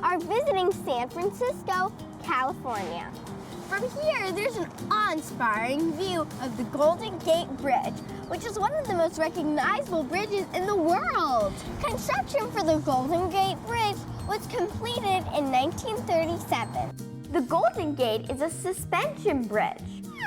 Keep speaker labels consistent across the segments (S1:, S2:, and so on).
S1: are visiting San Francisco, California. From here, there's an awe-inspiring view of the Golden Gate Bridge, which is one of the most recognizable bridges in the world. Construction for the Golden Gate Bridge was completed in 1937. The Golden Gate is a suspension bridge.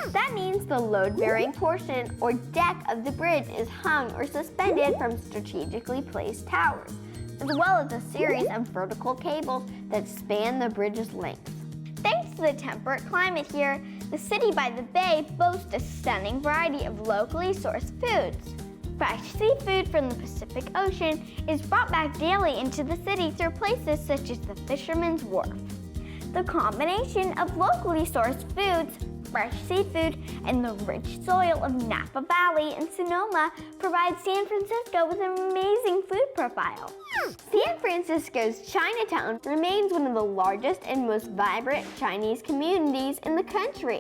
S1: That means the load-bearing portion or deck of the bridge is hung or suspended from strategically placed towers, as well as a series of vertical cables that span the bridge's length. Thanks to the temperate climate here, the city by the bay boasts a stunning variety of locally sourced foods. Fresh seafood from the Pacific Ocean is brought back daily into the city through places such as the Fisherman's Wharf. The combination of locally sourced foods, fresh seafood, and the rich soil of Napa Valley and Sonoma provides San Francisco with an amazing food profile. San Francisco's Chinatown remains one of the largest and most vibrant Chinese communities in the country.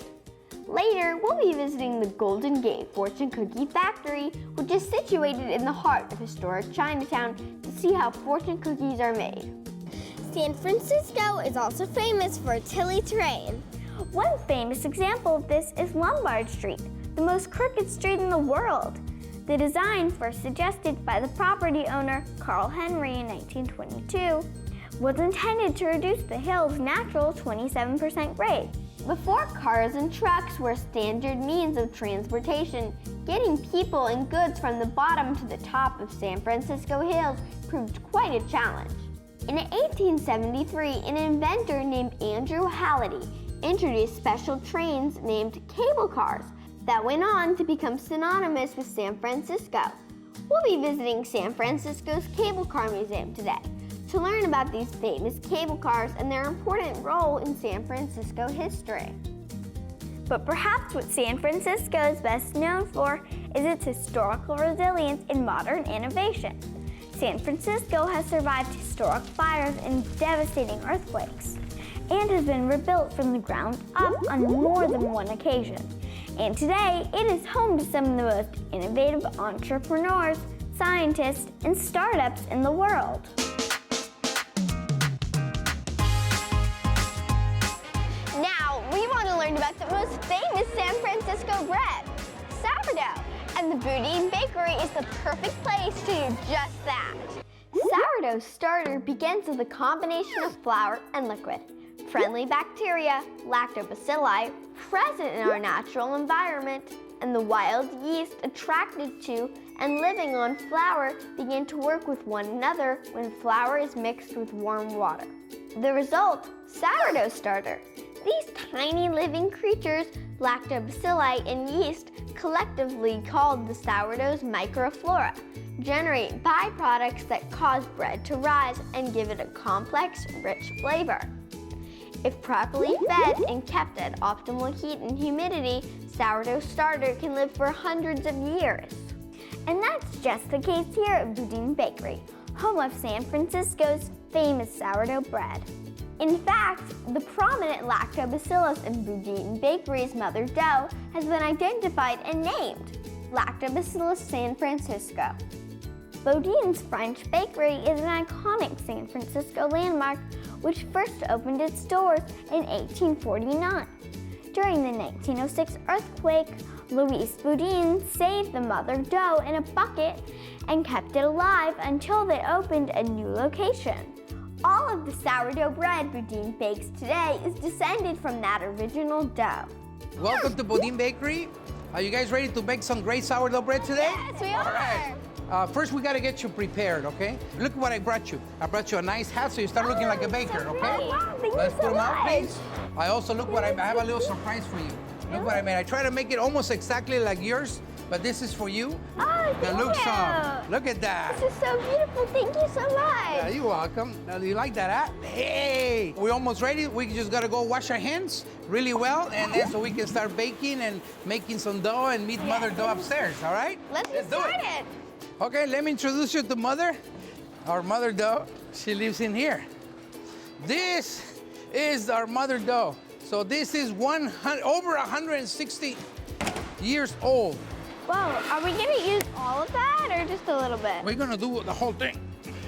S1: Later, we'll be visiting the Golden Gate Fortune Cookie Factory, which is situated in the heart of historic Chinatown, to see how fortune cookies are made. San Francisco is also famous for its hilly terrain. One famous example of this is Lombard Street, the most crooked street in the world. The design, first suggested by the property owner Carl Henry in 1922, was intended to reduce the hill's natural 27% grade. Before cars and trucks were standard means of transportation, getting people and goods from the bottom to the top of San Francisco hills proved quite a challenge. In 1873, an inventor named Andrew Halliday introduced special trains named cable cars that went on to become synonymous with San Francisco. We'll be visiting San Francisco's Cable Car Museum today to learn about these famous cable cars and their important role in San Francisco history. But perhaps what San Francisco is best known for is its historical resilience and modern innovation. San Francisco has survived historic fires and devastating earthquakes, and has been rebuilt from the ground up on more than one occasion. And today, it is home to some of the most innovative entrepreneurs, scientists, and startups in the world. Now, we want to learn about the most famous San Francisco bread, sourdough. And the Boudin Bakery is the perfect place to do just that. Sourdough starter begins with a combination of flour and liquid. Friendly bacteria, lactobacilli, present in our natural environment, and the wild yeast attracted to and living on flour begin to work with one another when flour is mixed with warm water. The result, sourdough starter. These tiny living creatures, lactobacilli and yeast, collectively called the sourdough's microflora, generate byproducts that cause bread to rise and give it a complex, rich flavor. If properly fed and kept at optimal heat and humidity, sourdough starter can live for hundreds of years. And that's just the case here at Boudin Bakery, home of San Francisco's famous sourdough bread. In fact, the prominent lactobacillus in Boudin Bakery's mother dough has been identified and named Lactobacillus San Francisco. Boudin's French Bakery is an iconic San Francisco landmark which first opened its doors in 1849. During the 1906 earthquake, Louis Boudin saved the mother dough in a bucket and kept it alive until they opened a new location. All of the sourdough bread Boudin bakes today is descended from that original dough.
S2: Welcome to Boudin Bakery. Are you guys ready to bake some great sourdough bread today?
S1: Yes, we are.
S2: First, we got to get you prepared, okay? Look what I brought you. I brought you a nice hat so you start looking like a baker,
S1: so
S2: okay?
S1: great. Wow, thank
S2: Let's
S1: you so
S2: put them out,
S1: much.
S2: please. I also look what I have a little surprise for you. Look what I made. I try to make it almost exactly like yours, but this is for you.
S1: Oh, thank you.
S2: Look at that.
S1: This is so beautiful. Thank you so much.
S2: Yeah, you're welcome. Now, do you like that hat? Hey! We're almost ready. We just got to go wash our hands really well, and then so we can start baking and making some dough and meet Mother Dough upstairs, all right?
S1: Let's get started.
S2: Okay, let me introduce you to Mother, our Mother Dough. She lives in here. This is our Mother Dough. So this is over 160 years old.
S1: Whoa, are we gonna use all of that or just a little bit?
S2: We're gonna do the whole thing.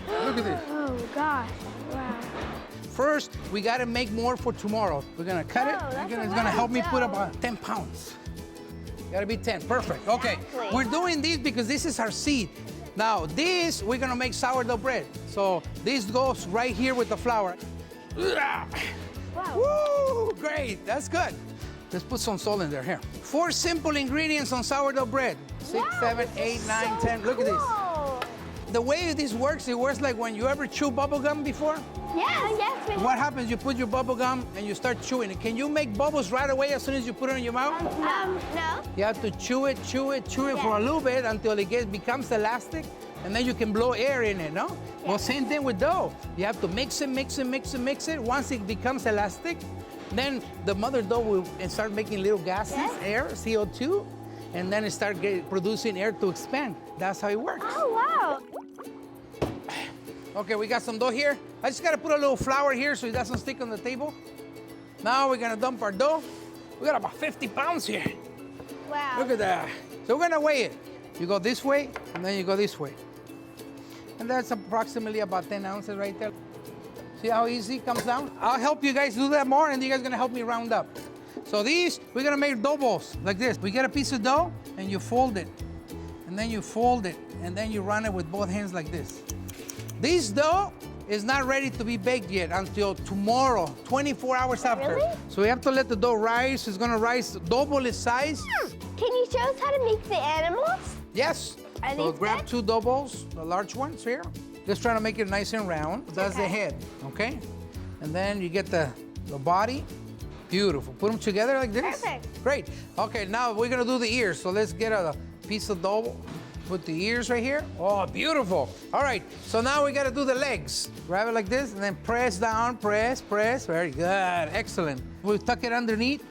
S2: Look at this.
S1: Oh gosh, wow.
S2: first, we gotta make more for tomorrow. We're gonna cut it. It's gonna help me put about 10 pounds. Gotta be 10, perfect. Okay, we're doing this because this is our seed. Now this, we're gonna make sourdough bread. So this goes right here with the flour.
S1: Wow.
S2: Woo, great, that's good. Let's put some salt in there, here. 4 simple ingredients on sourdough bread. 6, 7, 8, 9, 10, look at this. The way this works, it works like when you ever chew bubble gum before.
S1: Yes.
S2: What happens, you put your bubble gum and you start chewing it. Can you make bubbles right away as soon as you put it in your mouth?
S1: No.
S2: You have to chew it for a little bit until it becomes elastic, and then you can blow air in it, no? Well, same thing with dough. You have to mix it. Once it becomes elastic, then the mother dough will start making little gases, air, CO2, and then it start producing air to expand. That's how it works.
S1: Oh, wow.
S2: Okay, we got some dough here. I just gotta put a little flour here so it doesn't stick on the table. Now we're gonna dump our dough. We got about 50 pounds here.
S1: Wow.
S2: Look at that. So we're gonna weigh it. You go this way, and then you go this way. And that's approximately about 10 ounces right there. See how easy it comes down? I'll help you guys do that more, and you guys are gonna help me round up. So these, we're gonna make dough balls like this. We get a piece of dough, and you fold it. And then you fold it, and then you run it with both hands like this. This dough is not ready to be baked yet until tomorrow, 24 hours after.
S1: Really?
S2: So we have to let the dough rise. It's gonna rise double its size.
S1: Can you show us how to make the animals?
S2: Yes.
S1: Are
S2: So
S1: these
S2: grab
S1: good?
S2: 2 dough balls, the large ones here. Just trying to make it nice and round. That's the head, okay? And then you get the body. Beautiful. Put them together like this.
S1: Perfect.
S2: Great. Okay, now we're gonna do the ears. So let's get a piece of dough. Put the ears right here. Oh, beautiful. All right, so now we gotta do the legs. Grab it like this and then press down, press. Very good, excellent. We'll tuck it underneath.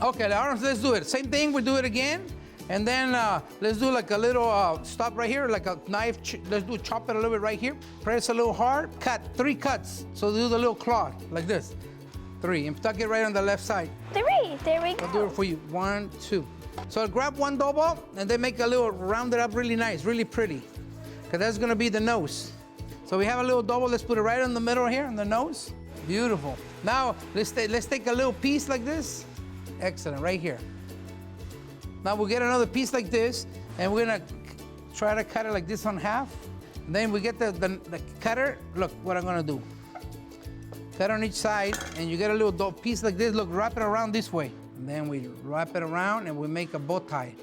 S2: Okay, the arms, let's do it. Same thing, we'll do it again. And then let's do like a little stop right here, like a knife. Let's do chop it a little bit right here. Press a little hard, cut, 3 cuts. So do the little claw, like this. 3, and tuck it right on the left side.
S1: 3, there we go.
S2: I'll do it for you, 1, 2. So grab 1 dough ball, and then make a little, round it up really nice, really pretty. Because that's gonna be the nose. So we have a little dough ball, let's put it right in the middle here, on the nose. Beautiful. Now, let's take a little piece like this. Excellent, right here. Now we'll get another piece like this, and we're gonna try to cut it like this on half. And then we get the cutter, look what I'm gonna do. Cut on each side, and you get a little dough piece like this, look, wrap it around this way. And then we wrap it around, and we make a bow tie.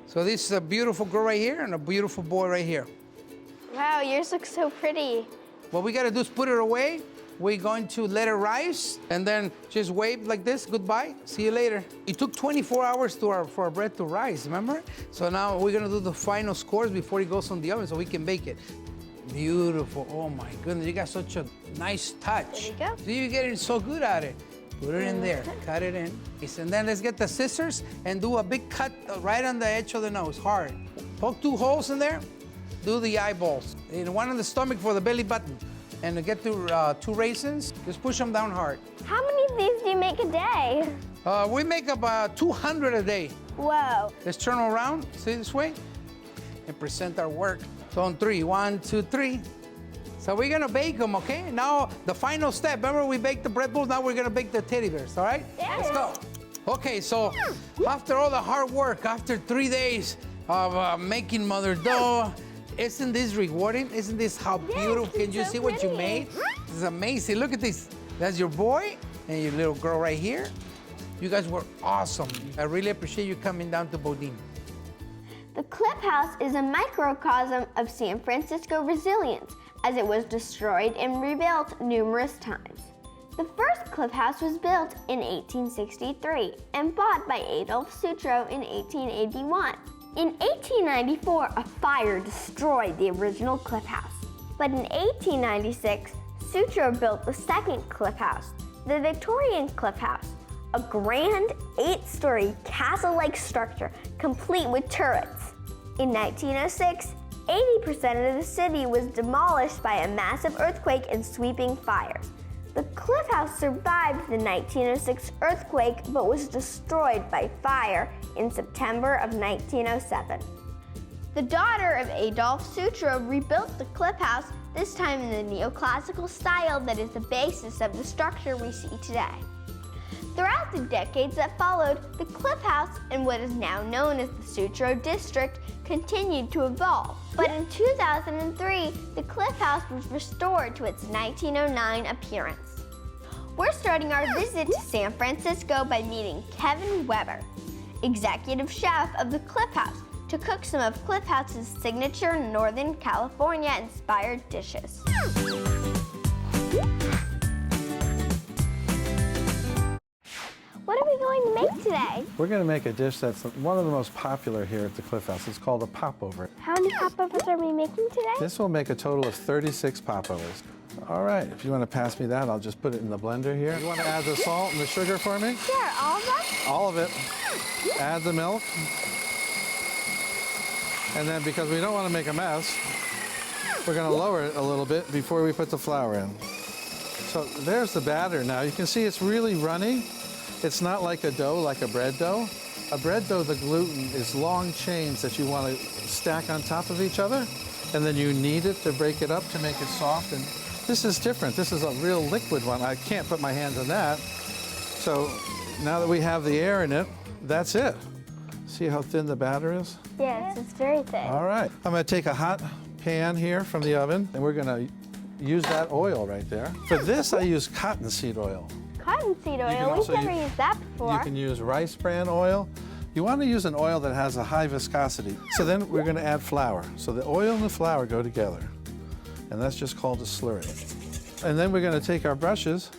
S2: So this is a beautiful girl right here, and a beautiful boy right here.
S1: Wow, yours looks so pretty.
S2: What we gotta do is put it away. We're going to let it rise, and then just wave like this, goodbye, see you later. It took 24 hours for our bread to rise, remember? So now we're gonna do the final scores before it goes on the oven so we can bake it. Beautiful, oh my goodness, you got such a nice touch.
S1: There you go.
S2: See, you're getting so good at it. Put it in there, cut it in. And then let's get the scissors and do a big cut right on the edge of the nose, hard. Poke 2 holes in there, do the eyeballs. And 1 on the stomach for the belly button. And to get to 2 raisins, just push them down hard.
S1: How many of these do you make a day?
S2: We make about 200 a day.
S1: Whoa.
S2: Let's turn around, see this way, and present our work. So on 3, 1, 2, 3. So we're gonna bake them, okay? Now, the final step, remember we baked the bread balls, now we're gonna bake the teddy bears, all right?
S1: Yeah.
S2: Let's go. Okay, so after all the hard work, after 3 days of making mother dough, isn't this rewarding? Isn't this how beautiful? Can you
S1: so
S2: see what you
S1: pretty.
S2: made? This is amazing. Look at this. That's your boy and your little girl right here. You guys were awesome. I really appreciate you coming down to Boudin.
S1: The Cliff House is a microcosm of San Francisco resilience, as it was destroyed and rebuilt numerous times. The first Cliff House was built in 1863 and bought by Adolf Sutro in 1881. In 1894, a fire destroyed the original Cliff House. But in 1896, Sutro built the second Cliff House, the Victorian Cliff House, a grand 8-story castle-like structure complete with turrets. In 1906, 80% of the city was demolished by a massive earthquake and sweeping fires. The Cliff House survived the 1906 earthquake but was destroyed by fire in September of 1907. The daughter of Adolphe Sutro rebuilt the Cliff House, this time in the neoclassical style that is the basis of the structure we see today. Throughout the decades that followed, the Cliff House and what is now known as the Sutro District continued to evolve. But in 2003, the Cliff House was restored to its 1909 appearance. We're starting our visit to San Francisco by meeting Kevin Weber, executive chef of the Cliff House, to cook some of Cliff House's signature Northern California-inspired dishes. What are we going to make today?
S3: We're going to make a dish that's one of the most popular here at the Cliff House. It's called a popover.
S1: How many popovers are we making today?
S3: This will make a total of 36 popovers. All right, if you want to pass me that, I'll just put it in the blender here. You want to add the salt and the sugar for me?
S1: Sure, all of them?
S3: All of it. Add the milk. And then because we don't want to make a mess, we're going to lower it a little bit before we put the flour in. So there's the batter now. You can see it's really runny. It's not like a dough, like a bread dough. A bread dough, the gluten is long chains that you want to stack on top of each other, and then you knead it to break it up to make it soft. And this is different. This is a real liquid one. I can't put my hands on that. So now that we have the air in it, that's it. See how thin the batter is?
S1: Yes, it's very thin.
S3: All right. I'm going to take a hot pan here from the oven, and we're going to use that oil right there. For this, I use cottonseed oil.
S1: Cottonseed oil, we've never used that before.
S3: You can use rice bran oil. You want to use an oil that has a high viscosity. So then we're going to add flour. So the oil and the flour go together. And that's just called a slurry. And then we're going to take our brushes,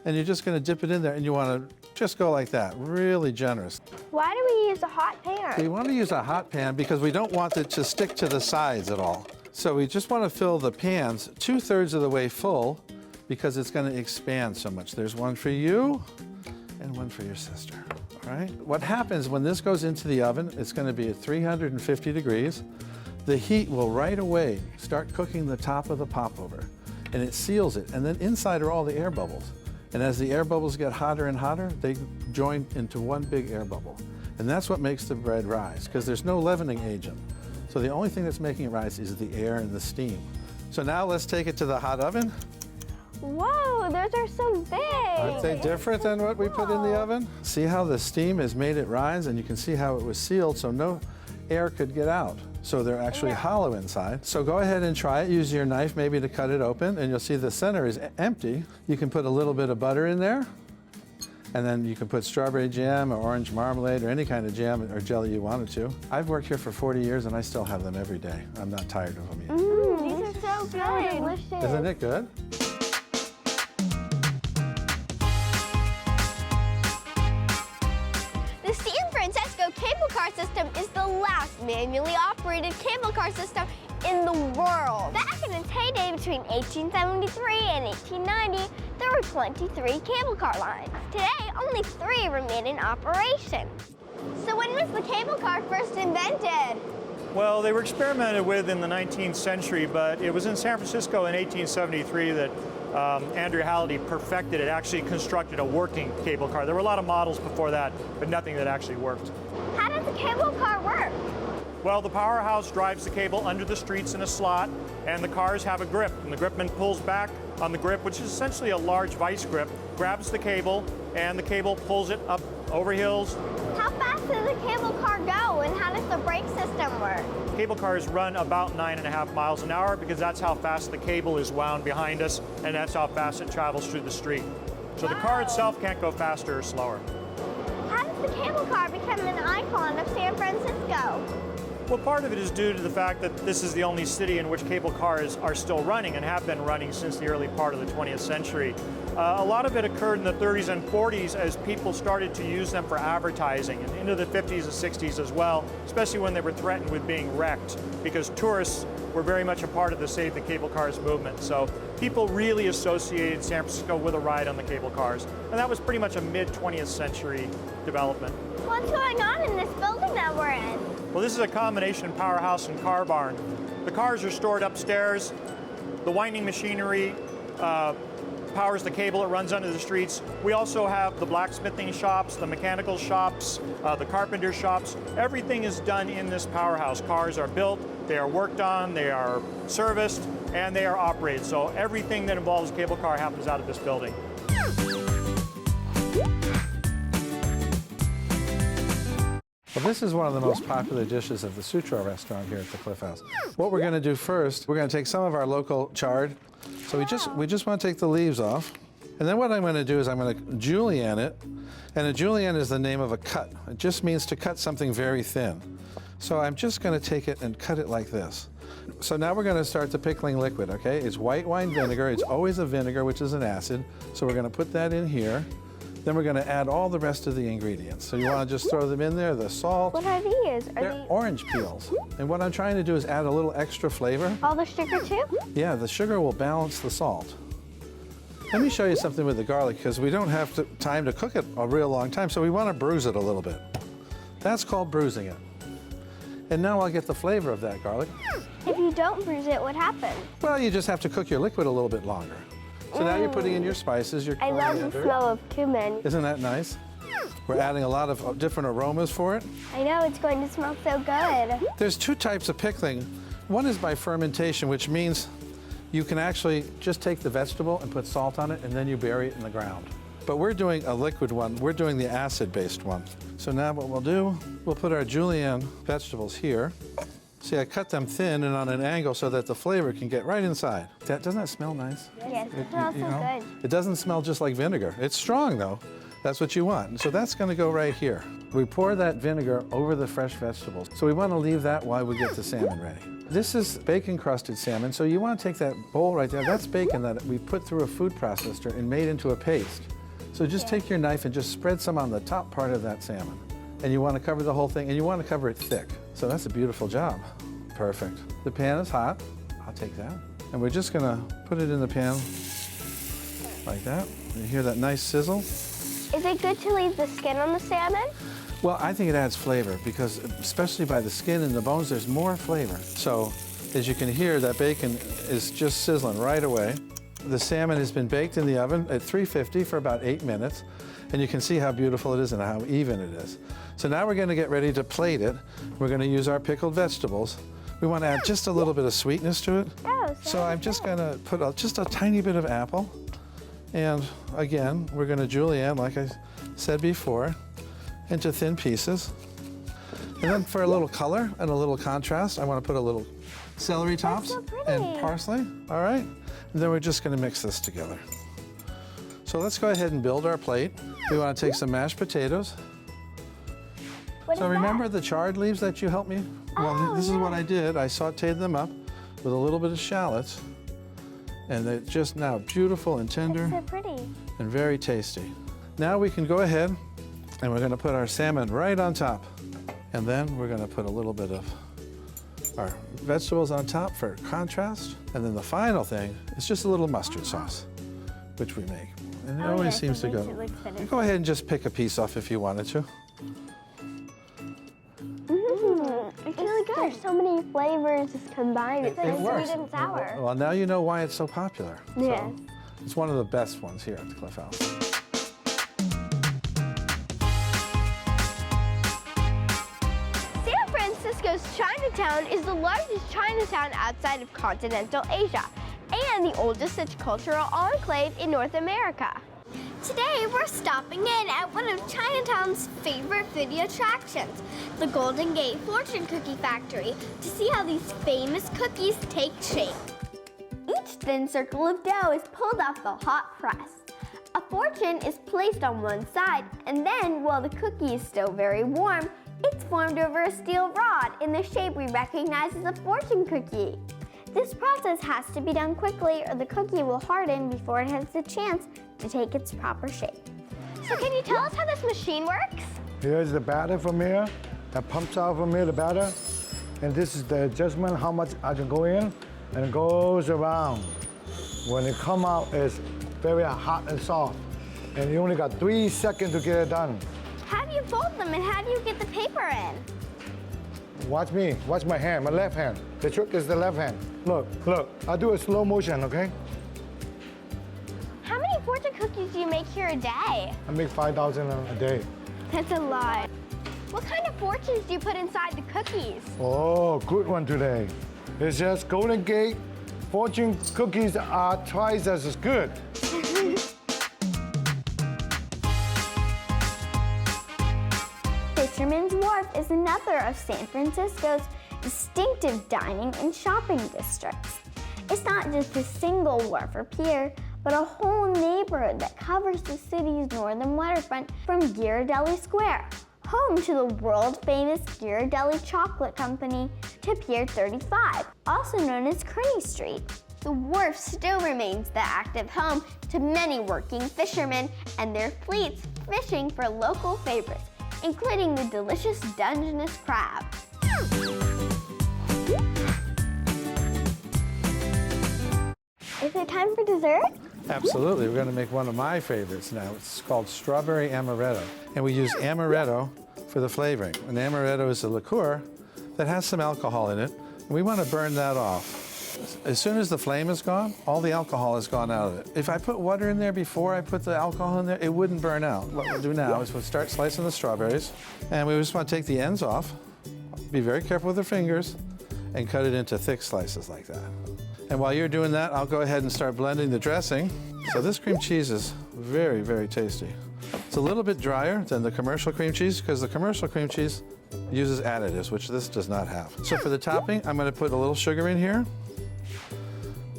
S3: and you're just going to dip it in there, and you want to just go like that, really generous.
S1: Why do we use a hot pan?
S3: We want to use a hot pan because we don't want it to stick to the sides at all. So we just want to fill the pans 2/3 of the way full because it's going to expand so much. There's one for you and one for your sister, all right? What happens when this goes into the oven, it's going to be at 350 degrees. The heat will right away start cooking the top of the popover, and it seals it. And then inside are all the air bubbles. And as the air bubbles get hotter and hotter, they join into one big air bubble. And that's what makes the bread rise, because there's no leavening agent. So the only thing that's making it rise is the air and the steam. So now let's take it to the hot oven.
S1: Whoa, those are so big.
S3: Aren't they different than what we put in the oven? See how the steam has made it rise, and you can see how it was sealed so no air could get out. So they're actually hollow inside. So go ahead and try it. Use your knife maybe to cut it open, and you'll see the center is empty. You can put a little bit of butter in there, and then you can put strawberry jam or orange marmalade or any kind of jam or jelly you wanted to. I've worked here for 40 years, and I still have them every day. I'm not tired of them yet.
S1: These are so good. Delicious.
S3: Isn't it good?
S1: The San Francisco cable car system is the last manually operated cable car system in the world. Back in its heyday between 1873 and 1890, there were 23 cable car lines. Today, only 3 remain in operation. So when was the cable car first invented?
S4: Well, they were experimented with in the 19th century, but it was in San Francisco in 1873 that Andrew Hadley perfected it, actually constructed a working cable car. There were a lot of models before that, but nothing that actually worked.
S1: How does a cable car work?
S4: Well, the powerhouse drives the cable under the streets in a slot, and the cars have a grip, and the gripman pulls back on the grip, which is essentially a large vice grip, grabs the cable, and the cable pulls it up over hills.
S1: How fast does a cable car go, and how does the brake system work?
S4: Cable cars run about 9.5 miles an hour because that's how fast the cable is wound behind us, and that's how fast it travels through the street. So the car itself can't go faster or slower.
S1: How does the cable car become an icon of San Francisco?
S4: Well, part of it is due to the fact that this is the only city in which cable cars are still running and have been running since the early part of the 20th century. A lot of it occurred in the 30s and 40s as people started to use them for advertising, and into the 50s and 60s as well, especially when they were threatened with being wrecked, because tourists were very much a part of the Save the Cable Cars movement. So people really associated San Francisco with a ride on the cable cars, and that was pretty much a mid-20th century development.
S1: What's going on in this building that we're in?
S4: Well, this is a combination powerhouse and car barn. The cars are stored upstairs. The winding machinery powers the cable that runs under the streets. We also have the blacksmithing shops, the mechanical shops, the carpenter shops. Everything is done in this powerhouse. Cars are built, they are worked on, they are serviced, and they are operated. So everything that involves a cable car happens out of this building.
S3: Well, this is one of the most popular dishes of the Sutro restaurant here at the Cliff House. What we're going to do first, we're going to take some of our local chard. So we just want to take the leaves off. And then what I'm going to do is I'm going to julienne it. And a julienne is the name of a cut. It just means to cut something very thin. So I'm just going to take it and cut it like this. So now we're going to start the pickling liquid, okay? It's white wine vinegar. It's always a vinegar, which is an acid. So we're going to put that in here. Then we're going to add all the rest of the ingredients. So you want to just throw them in there, the salt.
S1: What are these?
S3: They're orange peels. And what I'm trying to do is add a little extra flavor.
S1: All the sugar too?
S3: Yeah, the sugar will balance the salt. Let me show you something with the garlic, because we don't have time to cook it a real long time, so we want to bruise it a little bit. That's called bruising it. And now I'll get the flavor of that garlic.
S1: If you don't bruise it, what happens?
S3: Well, you just have to cook your liquid a little bit longer. So now you're putting in your spices, your
S1: I
S3: coriander.
S1: love the smell of cumin.
S3: Isn't that nice? We're adding a lot of different aromas for it.
S1: I know, it's going to smell so good.
S3: There's two types of pickling. One is by fermentation, which means you can actually just take the vegetable and put salt on it, and then you bury it in the ground. But we're doing a liquid one. We're doing the acid-based one. So now what we'll do, we'll put our julienne vegetables here. See, I cut them thin and on an angle so that the flavor can get right inside. Doesn't that smell nice?
S1: Yes, it smells so good.
S3: It doesn't smell just like vinegar. It's strong, though. That's what you want. So that's going to go right here. We pour that vinegar over the fresh vegetables. So we want to leave that while we get the salmon ready. This is bacon-crusted salmon, so you want to take that bowl right there. That's bacon that we put through a food processor and made into a paste. So just take your knife and just spread some on the top part of that salmon. And you want to cover the whole thing, and you want to cover it thick. So that's a beautiful job. Perfect. The pan is hot. I'll take that. And we're just going to put it in the pan like that. You hear that nice sizzle?
S1: Is it good to leave the skin on the salmon?
S3: Well, I think it adds flavor because, especially by the skin and the bones, there's more flavor. So, as you can hear, that bacon is just sizzling right away. The salmon has been baked in the oven at 350 for about 8 minutes. And you can see how beautiful it is and how even it is. So now we're going to get ready to plate it. We're going to use our pickled vegetables. We want to add just a little bit of sweetness to it.
S1: Oh,
S3: So I'm just going to put just a tiny bit of apple. And again, we're going to julienne, like I said before, into thin pieces. And then for a little color and a little contrast, I want to put a little celery tops
S1: so pretty.
S3: and parsley. All right? And then we're just going to mix this together. So let's go ahead and build our plate. We want to take some mashed potatoes.
S1: What
S3: So
S1: is
S3: remember
S1: that?
S3: the chard leaves that you helped me? Well, this is what I did. I sauteed them up with a little bit of shallots. And they're just now beautiful and tender
S1: It's so pretty.
S3: and very tasty. Now we can go ahead and we're going to put our salmon right on top. And then we're going to put a little bit of our vegetables on top for contrast. And then the final thing is just a little mustard sauce, which we make. And it
S1: Oh,
S3: always
S1: yes,
S3: seems to
S1: it
S3: go.
S1: makes it look finished.
S3: Go ahead and just pick a piece off if you wanted to.
S1: It's really good. There's so many flavors just combined. It's like
S3: works.
S1: sweet and sour.
S3: Well, now you know why it's so popular.
S1: Yes.
S3: So it's one of the best ones here at the Cliff House.
S1: San Francisco's Chinatown is the largest Chinatown outside of continental Asia and the oldest such cultural enclave in North America. Today, we're stopping in at one of Chinatown's favorite video attractions, the Golden Gate Fortune Cookie Factory, to see how these famous cookies take shape. Each thin circle of dough is pulled off the hot press. A fortune is placed on one side, and then, while the cookie is still very warm, it's formed over a steel rod in the shape we recognize as a fortune cookie. This process has to be done quickly or the cookie will harden before it has a chance to take its proper shape. So can you tell us how this machine works?
S5: Here's the batter from here. That pumps out from here, the batter. And this is the adjustment, how much I can go in, and it goes around. When it come out, it's very hot and soft. And you only got 3 seconds to get it done.
S1: How do you fold them and how do you get the paper in?
S5: Watch me, watch my hand, my left hand. The trick is the left hand. Look, look, I'll do a slow motion, okay?
S1: How many cookies do you make here a day?
S5: I make 5,000 a day.
S1: That's a lot. What kind of fortunes do you put inside the cookies?
S5: Oh, good one today. It's just Golden Gate fortune cookies are twice as good.
S1: Fisherman's Wharf is another of San Francisco's distinctive dining and shopping districts. It's not just a single wharf or pier, but a whole neighborhood that covers the city's northern waterfront from Ghirardelli Square, home to the world-famous Ghirardelli Chocolate Company, to Pier 35, also known as Kearny Street. The wharf still remains the active home to many working fishermen and their fleets fishing for local favorites, including the delicious Dungeness crab. Is it time for dessert?
S3: Absolutely. We're going to make one of my favorites now. It's called strawberry amaretto. And we use amaretto for the flavoring. And amaretto is a liqueur that has some alcohol in it. And we want to burn that off. As soon as the flame is gone, all the alcohol has gone out of it. If I put water in there before I put the alcohol in there, it wouldn't burn out. What we'll do now is we'll start slicing the strawberries. And we just want to take the ends off, be very careful with the fingers, and cut it into thick slices like that. And while you're doing that, I'll go ahead and start blending the dressing. So this cream cheese is very, very tasty. It's a little bit drier than the commercial cream cheese because the commercial cream cheese uses additives, which this does not have. So for the topping, I'm going to put a little sugar in here.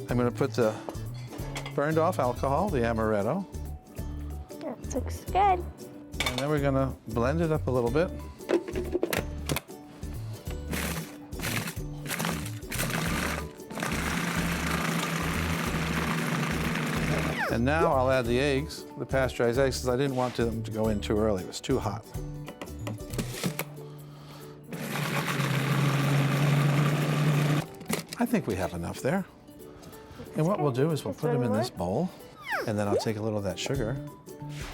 S3: I'm going to put the burned off alcohol, the amaretto.
S1: That looks good.
S3: And then we're going to blend it up a little bit. And now I'll add the eggs, the pasteurized eggs, because I didn't want them to go in too early. It was too hot. I think we have enough there. And what we'll do is we'll put them in this bowl, and then I'll take a little of that sugar.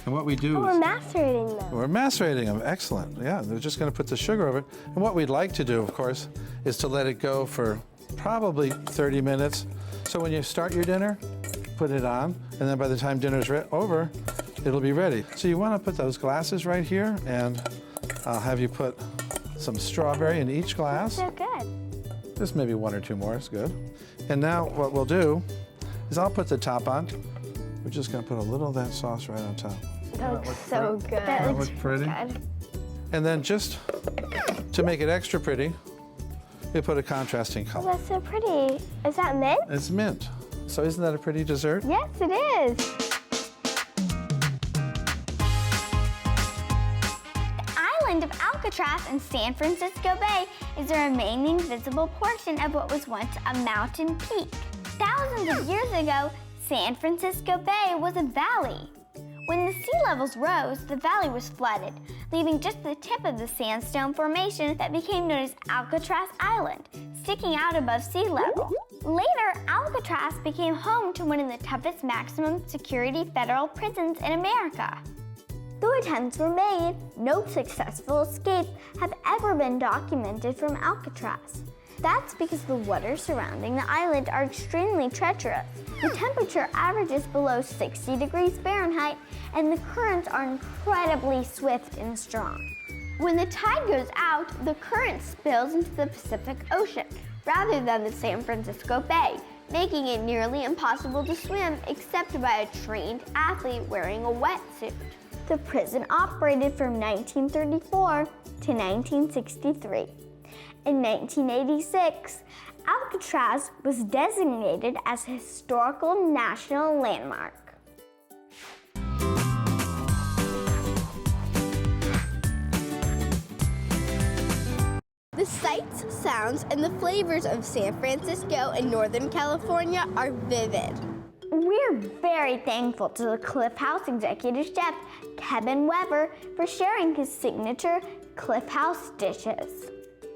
S3: And what we do
S1: We're
S3: is...
S1: macerating them.
S3: We're macerating them. Excellent. Yeah, they're just going to put the sugar over it. And what we'd like to do, of course, is to let it go for probably 30 minutes. So when you start your dinner, put it on, and then by the time dinner's over, it'll be ready. So you want to put those glasses right here, and I'll have you put some strawberry in each glass.
S1: So good.
S3: Just maybe one or two more is good. And now what we'll do is I'll put the top on. We're just going to put a little of that sauce right on top.
S1: That looks so good.
S3: That looks pretty.
S1: Good.
S3: And then just to make it extra pretty, we put a contrasting color.
S1: Oh, that's so pretty. Is that mint?
S3: It's mint. So isn't that a pretty dessert?
S1: Yes, it is. The island of Alcatraz in San Francisco Bay is the remaining visible portion of what was once a mountain peak. Thousands of years ago, San Francisco Bay was a valley. When the sea levels rose, the valley was flooded, leaving just the tip of the sandstone formation that became known as Alcatraz Island, sticking out above sea level. Later, Alcatraz became home to one of the toughest maximum security federal prisons in America. Though attempts were made, no successful escapes have ever been documented from Alcatraz. That's because the waters surrounding the island are extremely treacherous. The temperature averages below 60 degrees Fahrenheit, and the currents are incredibly swift and strong. When the tide goes out, the current spills into the Pacific Ocean, rather than the San Francisco Bay, making it nearly impossible to swim except by a trained athlete wearing a wetsuit. The prison operated from 1934 to 1963. In 1986, Alcatraz was designated as a historical national landmark. The sights, sounds, and the flavors of San Francisco and Northern California are vivid. We're very thankful to the Cliff House executive chef, Kevin Weber, for sharing his signature Cliff House dishes.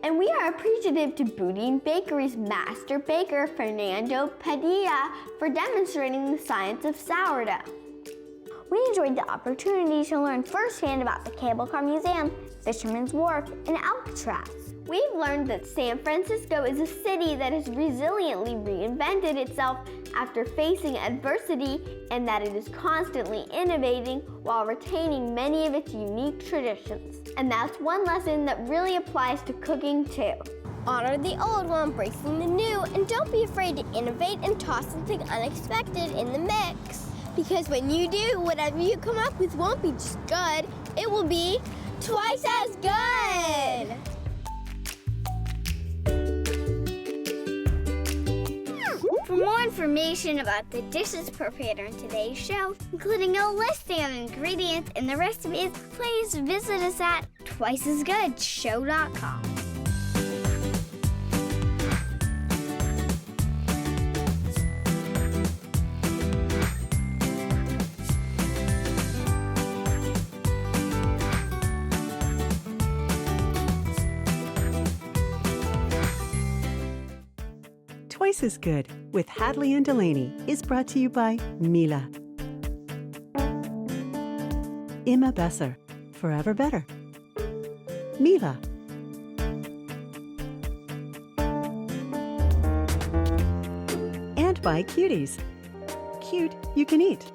S1: And we are appreciative to Boudin Bakery's master baker, Fernando Padilla, for demonstrating the science of sourdough. We enjoyed the opportunity to learn firsthand about the Cable Car Museum, Fisherman's Wharf, and Alcatraz. We've learned that San Francisco is a city that has resiliently reinvented itself after facing adversity, and that it is constantly innovating while retaining many of its unique traditions. And that's one lesson that really applies to cooking too. Honor the old while embracing the new, and don't be afraid to innovate and toss something unexpected in the mix. Because when you do, whatever you come up with won't be just good, it will be twice as good! For more information about the dishes prepared on today's show, including a listing of ingredients and the recipes, please visit us at twiceasgoodshow.com.
S6: Twice as Good with Hadley and Delaney is brought to you by Mila. Imma Besser, forever better. Mila. And by Cuties. Cute you can eat.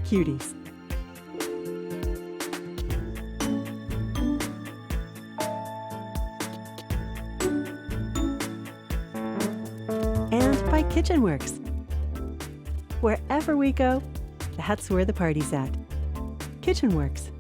S6: Cuties. And by Kitchen Works. Wherever we go, that's where the party's at. Kitchen Works.